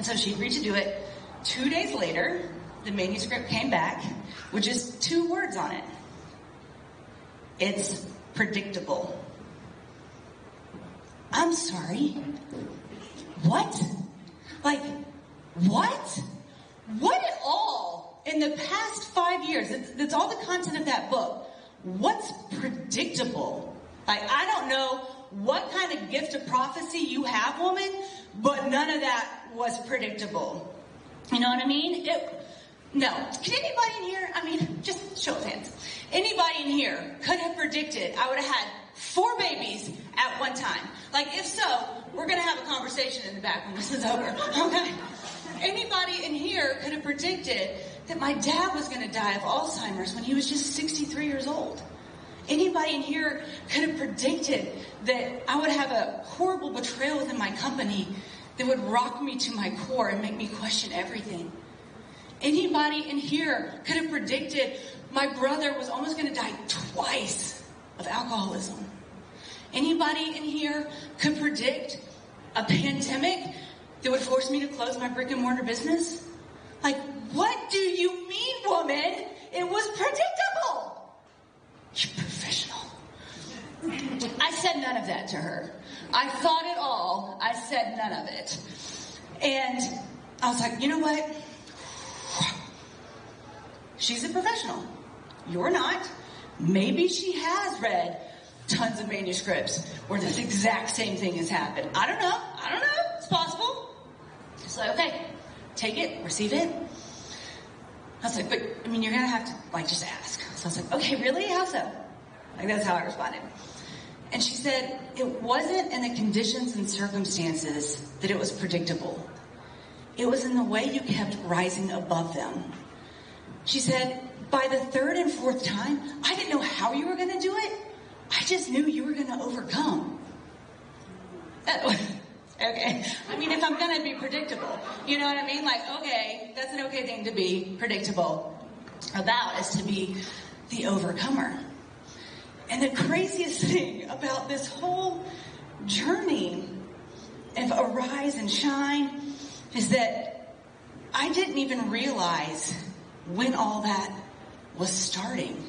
So she agreed to do it. 2 days later, the manuscript came back with just 2 words on it. It's predictable. I'm sorry. What? Like, what? What at all in the past 5 years? That's all the content of that book. What's predictable? Like, I don't know what kind of gift of prophecy you have, woman, but none of that was predictable. You know what I mean? No. Can anybody in here, just show of hands. Anybody in here could have predicted I would have had 4 babies at one time? Like, if so, we're going to have a conversation in the back when this is over, okay? Anybody in here could have predicted that my dad was going to die of Alzheimer's when he was just 63 years old. Anybody in here could have predicted that I would have a horrible betrayal within my company that would rock me to my core and make me question everything. Anybody in here could have predicted my brother was almost going to die twice of alcoholism. Anybody in here could predict a pandemic that would force me to close my brick and mortar business? Like, what do you mean, woman? It was predictable. You're professional. I said none of that to her. I thought it all. I said none of it. And I was like, you know what? She's a professional. You're not. Maybe she has read tons of manuscripts where this exact same thing has happened. I don't know. It's possible. It's like, okay, take it, receive it. I was like, but, you're going to have to, just ask. So I was like, okay, really? How so? That's how I responded. And she said, it wasn't in the conditions and circumstances that it was predictable. It was in the way you kept rising above them. She said, by the 3rd and 4th time, I didn't know how you were going to do it. I just knew you were going to overcome. Okay. If I'm going to be predictable, you know what I mean? Okay, that's an okay thing to be predictable about, is to be the overcomer. And the craziest thing about this whole journey of arise and shine is that I didn't even realize when all that was starting.